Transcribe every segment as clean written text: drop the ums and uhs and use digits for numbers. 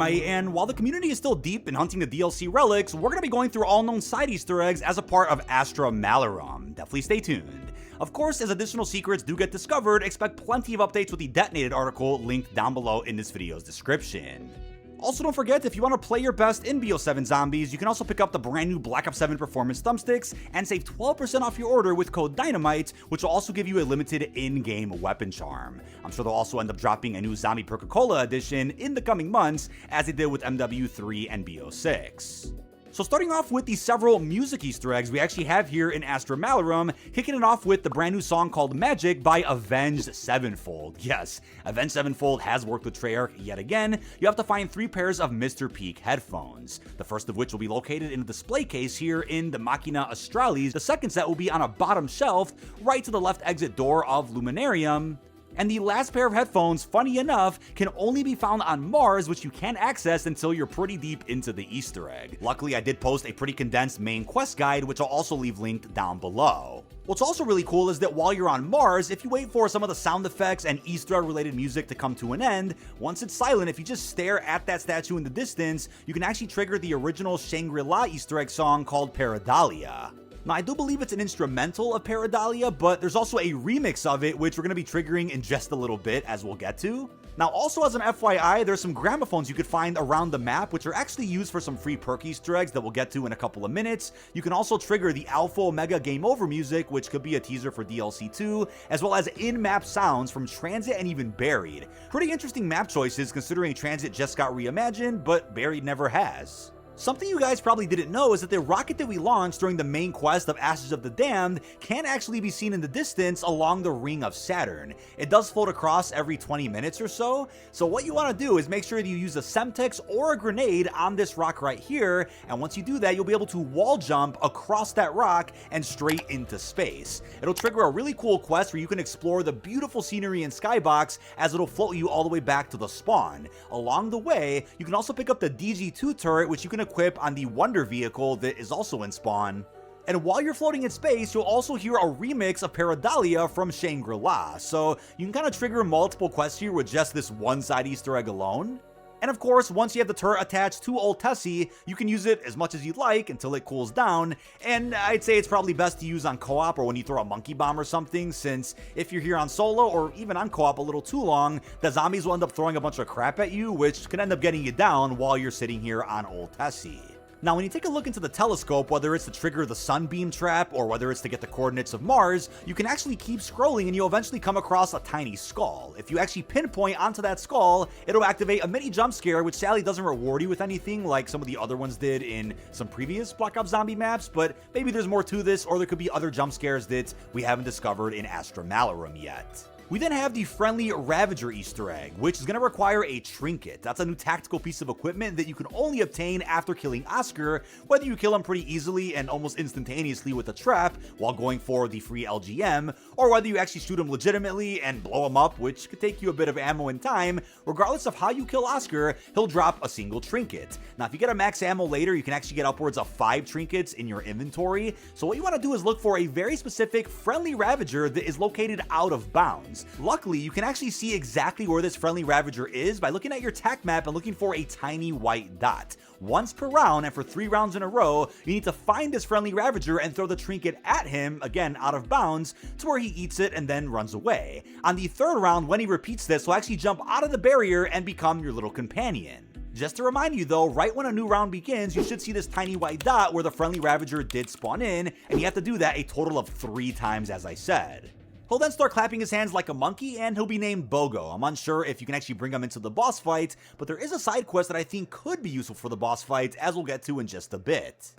dkdynamite, and while the community is still deep in hunting the DLC relics, we're going to be going through all known side Easter eggs as a part of ASTRA MALORUM. Definitely stay tuned. Of course, as additional secrets do get discovered, expect plenty of updates with the detonated article linked down below in this video's description. Also, don't forget, if you want to play your best in BO7 Zombies, you can also pick up the brand new Black Ops 7 Performance thumbsticks and save 12% off your order with code DYNAMITE, which will also give you a limited in-game weapon charm. I'm sure they'll also end up dropping a new Zombie Coca-Cola edition in the coming months, as they did with MW3 and BO6. So starting off with the several music Easter eggs we actually have here in ASTRA MALORUM, kicking it off with the brand new song called Magic by Avenged Sevenfold. Yes, Avenged Sevenfold has worked with Treyarch yet again. You have to find 3 pairs of Mr. Peak headphones, the first of which will be located in a display case here in the Machina Australis. The second set will be on a bottom shelf right to the left exit door of Luminarium. And the last pair of headphones, funny enough, can only be found on Mars, which you can't access until you're pretty deep into the Easter egg. Luckily, I did post a pretty condensed main quest guide, which I'll also leave linked down below. What's also really cool is that while you're on Mars, if you wait for some of the sound effects and Easter egg related music to come to an end, once it's silent, if you just stare at that statue in the distance, you can actually trigger the original Shangri-La Easter egg song called Paradalia. Now, I do believe it's an instrumental of Paradalia, but there's also a remix of it, which we're going to be triggering in just a little bit, as we'll get to. Now, also as an FYI, there's some gramophones you could find around the map, which are actually used for some free perk Easter eggs that we'll get to in a couple of minutes. You can also trigger the Alpha Omega Game Over music, which could be a teaser for DLC 2, as well as in-map sounds from Transit and even Buried. Pretty interesting map choices, considering Transit just got reimagined, but Buried never has. Something you guys probably didn't know is that the rocket that we launched during the main quest of Ashes of the Damned can actually be seen in the distance along the Ring of Saturn. It does float across every 20 minutes or so, so what you want to do is make sure that you use a Semtex or a grenade on this rock right here, and once you do that, you'll be able to wall jump across that rock and straight into space. It'll trigger a really cool quest where you can explore the beautiful scenery in Skybox, as it'll float you all the way back to the spawn. Along the way, you can also pick up the DG2 turret, which you can equip on the Wonder vehicle that is also in spawn. And while you're floating in space, you'll also hear a remix of Paradalia from Shangri-La, so you can kind of trigger multiple quests here with just this one side Easter egg alone. And of course, once you have the turret attached to Old Tessie, you can use it as much as you'd like until it cools down, and I'd say it's probably best to use on co-op or when you throw a monkey bomb or something, since if you're here on solo or even on co-op a little too long, the zombies will end up throwing a bunch of crap at you, which can end up getting you down while you're sitting here on Old Tessie. Now, when you take a look into the telescope, whether it's to trigger the sunbeam trap or whether it's to get the coordinates of Mars, you can actually keep scrolling and you'll eventually come across a tiny skull. If you actually pinpoint onto that skull, it'll activate a mini jump scare, which sadly doesn't reward you with anything like some of the other ones did in some previous Black Ops Zombie maps, but maybe there's more to this, or there could be other jump scares that we haven't discovered in ASTRA MALORUM yet. We then have the friendly Ravager Easter egg, which is going to require a trinket. That's a new tactical piece of equipment that you can only obtain after killing Oscar, whether you kill him pretty easily and almost instantaneously with a trap while going for the free LGM, or whether you actually shoot him legitimately and blow him up, which could take you a bit of ammo and time. Regardless of how you kill Oscar, he'll drop a single trinket. Now, if you get a max ammo later, you can actually get upwards of 5 trinkets in your inventory. So what you want to do is look for a very specific friendly Ravager that is located out of bounds. Luckily, you can actually see exactly where this friendly Ravager is by looking at your TAC map and looking for a tiny white dot. Once per round, and for 3 rounds in a row, you need to find this friendly Ravager and throw the trinket at him, again out of bounds, to where he eats it and then runs away. On the 3rd round, when he repeats this, he'll actually jump out of the barrier and become your little companion. Just to remind you though, right when a new round begins, you should see this tiny white dot where the friendly Ravager did spawn in, and you have to do that a total of 3 times, as I said. He'll then start clapping his hands like a monkey, and he'll be named Bogo. I'm unsure if you can actually bring him into the boss fight, but there is a side quest that I think could be useful for the boss fight, as we'll get to in just a bit.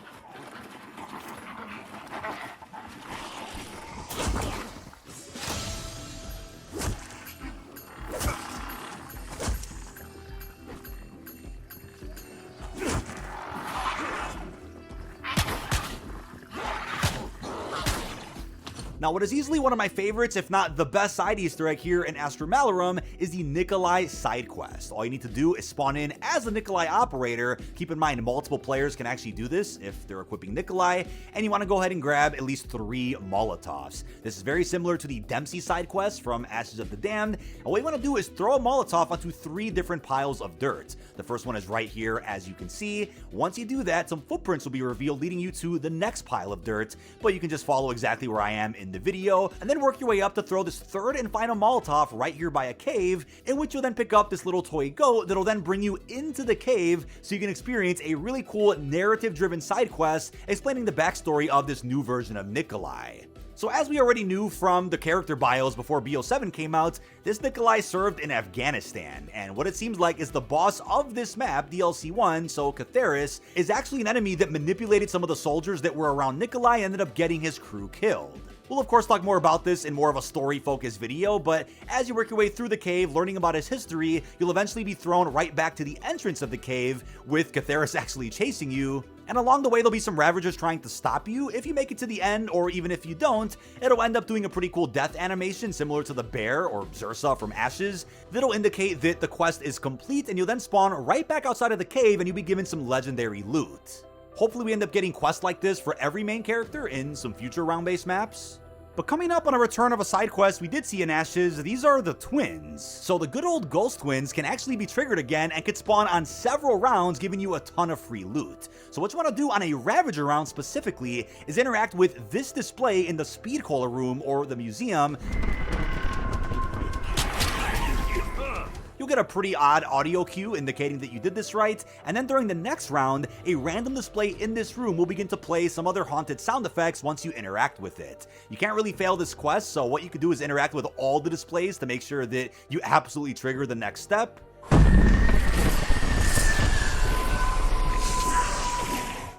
Now, what is easily one of my favorites, if not the best side Easter egg here in ASTRA MALORUM, is the Nikolai side quest. All you need to do is spawn in as the Nikolai operator. Keep in mind, multiple players can actually do this if they're equipping Nikolai, and you want to go ahead and grab at least 3 Molotovs. This is very similar to the Dempsey side quest from Ashes of the Damned, and what you want to do is throw a Molotov onto 3 different piles of dirt. The first one is right here, as you can see. Once you do that, some footprints will be revealed leading you to the next pile of dirt, but you can just follow exactly where I am in the video, and then work your way up to throw this third and final Molotov right here by a cave, in which you'll then pick up this little toy goat that'll then bring you into the cave so you can experience a really cool narrative-driven side quest explaining the backstory of this new version of Nikolai. So as we already knew from the character bios before BO7 came out, this Nikolai served in Afghanistan, and what it seems like is the boss of this map, DLC 1, so Catharis, is actually an enemy that manipulated some of the soldiers that were around Nikolai and ended up getting his crew killed. We'll of course talk more about this in more of a story-focused video, but as you work your way through the cave, learning about his history, you'll eventually be thrown right back to the entrance of the cave, with Catharis actually chasing you. And along the way, there'll be some Ravagers trying to stop you. If you make it to the end, or even if you don't, it'll end up doing a pretty cool death animation similar to the bear or Zursa from Ashes that'll indicate that the quest is complete, and you'll then spawn right back outside of the cave and you'll be given some legendary loot. Hopefully we end up getting quests like this for every main character in some future round-based maps. But coming up on a return of a side quest we did see in Ashes, these are the twins. So the good old ghost twins can actually be triggered again and could spawn on several rounds, giving you a ton of free loot. So what you want to do on a Ravager round specifically is interact with this display in the Speed Cola room or the museum. You'll get a pretty odd audio cue indicating that you did this right, and then during the next round, a random display in this room will begin to play some other haunted sound effects once you interact with it. You can't really fail this quest, so what you can do is interact with all the displays to make sure that you absolutely trigger the next step.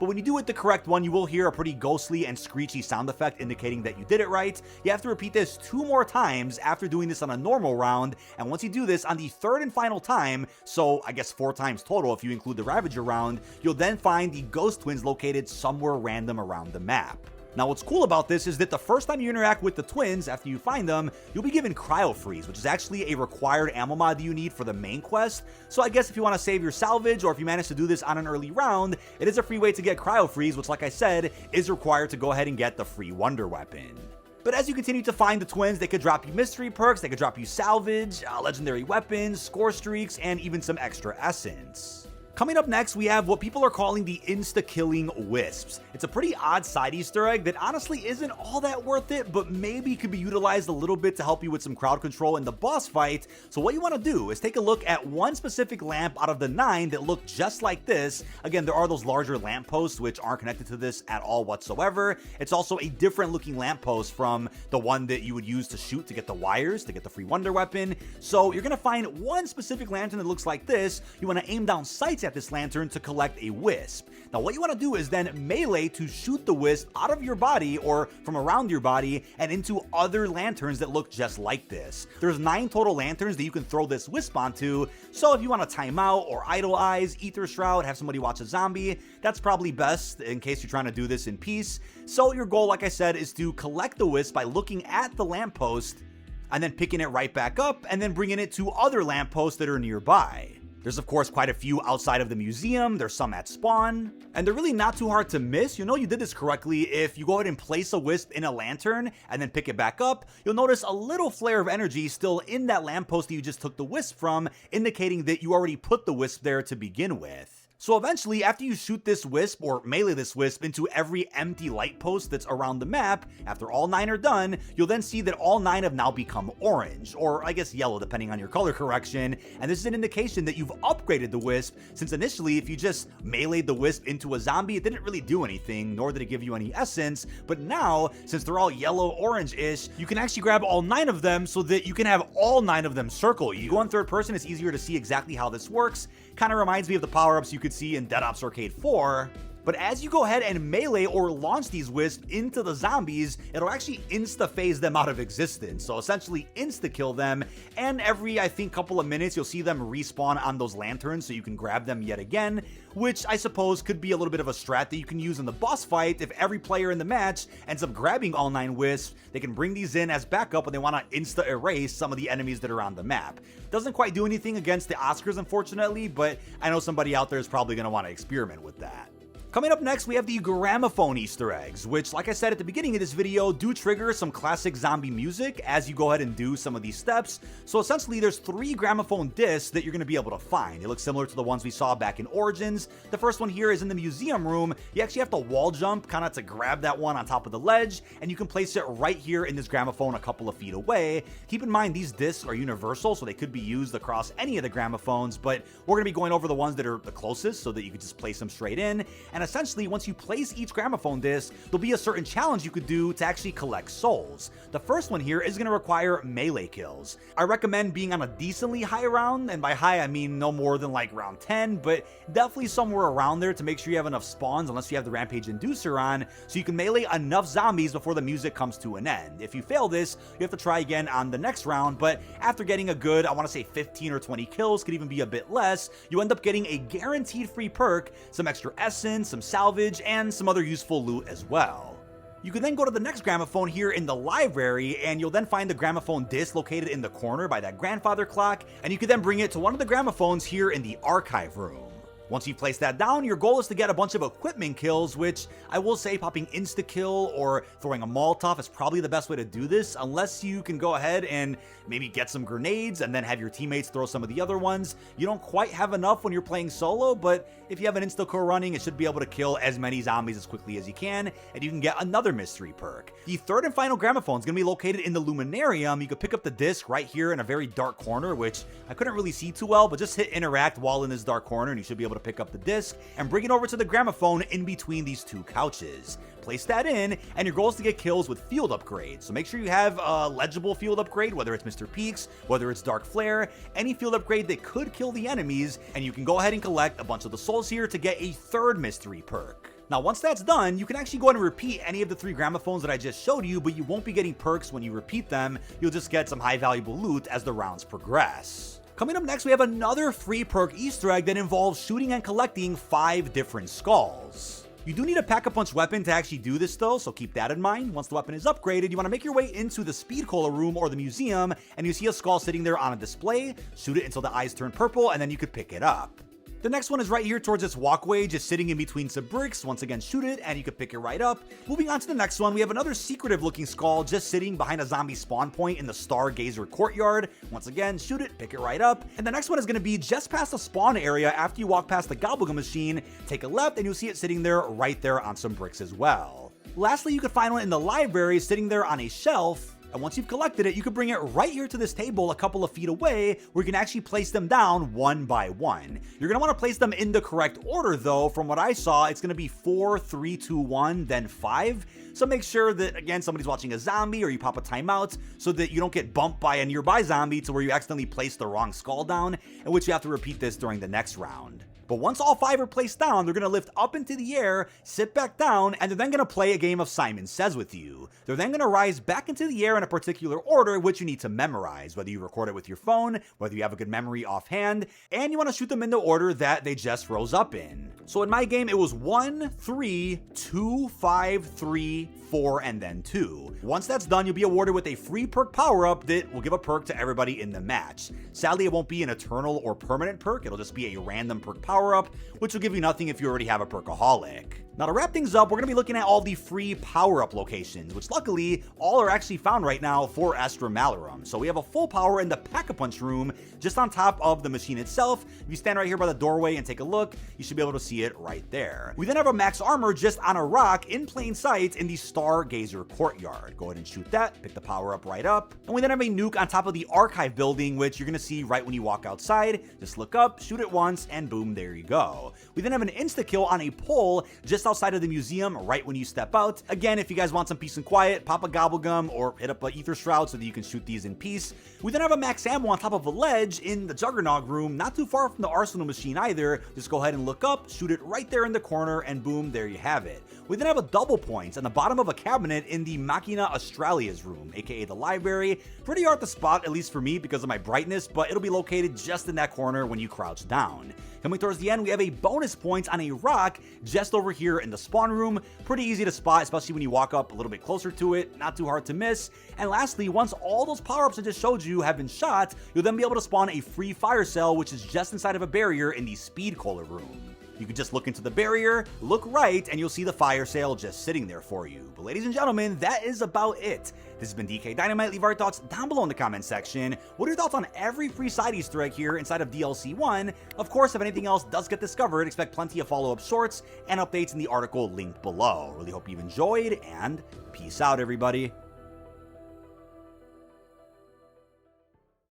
But when you do it the correct one, you will hear a pretty ghostly and screechy sound effect indicating that you did it right. You have to repeat this 2 more times after doing this on a normal round, and once you do this on the 3rd and final time, so I guess 4 times total if you include the Ravager round, you'll then find the ghost twins located somewhere random around the map. Now what's cool about this is that the first time you interact with the twins after you find them, you'll be given Cryofreeze, which is actually a required ammo mod that you need for the main quest. So I guess if you want to save your salvage, or if you manage to do this on an early round, it is a free way to get Cryofreeze, which like I said, is required to go ahead and get the free Wonder Weapon. But as you continue to find the twins, they could drop you mystery perks, they could drop you salvage, legendary weapons, score streaks, and even some extra essence. Coming up next, we have what people are calling the insta-killing Wisps. It's a pretty odd side Easter egg that honestly isn't all that worth it, but maybe could be utilized a little bit to help you with some crowd control in the boss fight. So what you want to do is take a look at one specific lamp out of the 9 that look just like this. Again, there are those larger lampposts which aren't connected to this at all whatsoever. It's also a different looking lamppost from the one that you would use to shoot to get the wires, to get the free Wonder Weapon. So you're going to find one specific lantern that looks like this. You want to aim down sights at this lantern to collect a wisp. Now what you want to do is then melee to shoot the wisp out of your body or from around your body and into other lanterns that look just like this. There's 9 total lanterns that you can throw this wisp onto, so if you want to time out or idle eyes, ether shroud, have somebody watch a zombie, that's probably best in case you're trying to do this in peace. So your goal, like I said, is to collect the wisp by looking at the lamppost and then picking it right back up and then bringing it to other lampposts that are nearby. There's of course quite a few outside of the museum, there's some at spawn, and they're really not too hard to miss. You know you did this correctly if you go ahead and place a wisp in a lantern and then pick it back up. You'll notice a little flare of energy still in that lamppost that you just took the wisp from, indicating that you already put the wisp there to begin with. So eventually, after you shoot this wisp or melee this wisp into every empty light post that's around the map, after all 9 are done, you'll then see that all 9 have now become orange, or I guess yellow depending on your color correction, and this is an indication that you've upgraded the wisp, since initially if you just meleeed the wisp into a zombie, it didn't really do anything, nor did it give you any essence, but now, since they're all yellow-orange-ish, you can actually grab all 9 of them so that you can have all 9 of them circle you. Go in third person, it's easier to see exactly how this works. Kind of reminds me of the power-ups you could see in Dead Ops Arcade 4. But as you go ahead and melee or launch these wisps into the zombies, it'll actually insta-phase them out of existence, so essentially insta-kill them, and every, I think, couple of minutes you'll see them respawn on those lanterns so you can grab them yet again, which I suppose could be a little bit of a strat that you can use in the boss fight. If every player in the match ends up grabbing all 9 wisps, they can bring these in as backup when they want to insta-erase some of the enemies that are on the map. Doesn't quite do anything against the Oscars, unfortunately, but I know somebody out there is probably going to want to experiment with that. Coming up next, we have the Gramophone Easter eggs, which, like I said at the beginning of this video, do trigger some classic zombie music as you go ahead and do some of these steps. So essentially, there's 3 gramophone discs that you're going to be able to find. They look similar to the ones we saw back in Origins. The first one here is in the museum room. You actually have to wall jump kind of to grab that one on top of the ledge, and you can place it right here in this gramophone a couple of feet away. Keep in mind, these discs are universal, so they could be used across any of the gramophones, but we're going to be going over the ones that are the closest so that you can just place them straight in. And essentially, once you place each gramophone disc, there'll be a certain challenge you could do to actually collect souls. The first one here is going to require melee kills. I recommend being on a decently high round, and by high I mean no more than like round 10, but definitely somewhere around there to make sure you have enough spawns, unless you have the Rampage Inducer on, so you can melee enough zombies before the music comes to an end. If you fail this, you have to try again on the next round, but after getting a good, I want to say 15 or 20 kills, could even be a bit less, you end up getting a guaranteed free perk, some extra essence, some salvage, and some other useful loot as well. You can then go to the next gramophone here in the library, and you'll then find the gramophone disc located in the corner by that grandfather clock, and you can then bring it to one of the gramophones here in the archive room. Once you place that down, your goal is to get a bunch of equipment kills, which I will say popping insta-kill or throwing a Molotov is probably the best way to do this, unless you can go ahead and maybe get some grenades and then have your teammates throw some of the other ones. You don't quite have enough when you're playing solo, but if you have an insta-kill running, it should be able to kill as many zombies as quickly as you can, and you can get another mystery perk. The third and final gramophone is going to be located in the Luminarium. You can pick up the disc right here in a very dark corner, which I couldn't really see too well, but just hit interact while in this dark corner, and you should be able to pick up the disc and bring it over to the gramophone in between these 2 couches. Place that in, and your goal is to get kills with field upgrades. So make sure you have a legible field upgrade, whether it's Mr. Peaks, whether it's Dark Flare, any field upgrade that could kill the enemies, and you can go ahead and collect a bunch of the souls here to get a 3rd mystery perk. Now, once that's done, you can actually go ahead and repeat any of the 3 gramophones that I just showed you, but you won't be getting perks when you repeat them. You'll just get some high valuable loot as the rounds progress. Coming up next, we have another free perk Easter egg that involves shooting and collecting 5 different skulls. You do need a pack-a-punch weapon to actually do this though, so keep that in mind. Once the weapon is upgraded, you want to make your way into the Speed Cola room or the museum, and you see a skull sitting there on a display. Shoot it until the eyes turn purple, and then you could pick it up. The next one is right here towards this walkway, just sitting in between some bricks. Once again, shoot it, and you can pick it right up. Moving on to the next one, we have another secretive looking skull just sitting behind a zombie spawn point in the Stargazer courtyard. Once again, shoot it, pick it right up. And the next one is going to be just past the spawn area after you walk past the Gobblegum machine. Take a left, and you'll see it sitting there right there on some bricks as well. Lastly, you can find one in the library sitting there on a shelf. And once you've collected it, you can bring it right here to this table a couple of feet away, where you can actually place them down one by one. You're going to want to place them in the correct order though. From what I saw, it's going to be 4, 3, 2, 1, then 5. So make sure that, again, somebody's watching a zombie or you pop a timeout so that you don't get bumped by a nearby zombie to where you accidentally place the wrong skull down, in which you have to repeat this during the next round. But once all 5 are placed down, they're going to lift up into the air, sit back down, and they're then going to play a game of Simon Says with you. They're then going to rise back into the air in a particular order, which you need to memorize, whether you record it with your phone, whether you have a good memory offhand, and you want to shoot them in the order that they just rose up in. So in my game, it was 1, 3, 2, 5, 3, 4, and then 2. Once that's done, you'll be awarded with a free perk power-up that will give a perk to everybody in the match. Sadly, it won't be an eternal or permanent perk. It'll just be a random perk power-up, which will give you nothing if you already have a perkaholic. Now, to wrap things up, we're going to be looking at all the free power-up locations, which luckily all are actually found right now for ASTRA MALORUM. So we have a full power in the Pack-a-Punch room, just on top of the machine itself. If you stand right here by the doorway and take a look, you should be able to see it right there. We then have a max armor just on a rock in plain sight in the Stargazer courtyard. Go ahead and shoot that, pick the power-up right up. And we then have a nuke on top of the archive building, which you're going to see right when you walk outside. Just look up, shoot it once, and boom, there you go. We then have an insta-kill on a pole just just outside of the museum right when you step out. Again, if you guys want some peace and quiet, pop a gobblegum or hit up an ether shroud so that you can shoot these in peace. We then have a max ammo on top of a ledge in the Juggernaut room, not too far from the arsenal machine either. Just go ahead and look up, shoot it right there in the corner, and boom, there you have it. We then have a double points on the bottom of a cabinet in the Machina Australia's room, aka the library. Pretty hard to spot, at least for me because of my brightness, but it'll be located just in that corner when you crouch down. Coming towards the end, we have a bonus point on a rock just over here in the spawn room. Pretty easy to spot, especially when you walk up a little bit closer to it, not too hard to miss. And lastly, once all those power-ups I just showed you have been shot, you'll then be able to spawn a free fire cell, which is just inside of a barrier in the Speed Cola room. You can just look into the barrier, look right, and you'll see the fire sale just sitting there for you. But ladies and gentlemen, that is about it. This has been dkdynamite. Leave our thoughts down below in the comment section. What are your thoughts on every free side Easter egg here inside of DLC 1? Of course, if anything else does get discovered, expect plenty of follow-up sorts and updates in the article linked below. Really hope you've enjoyed, and peace out, everybody.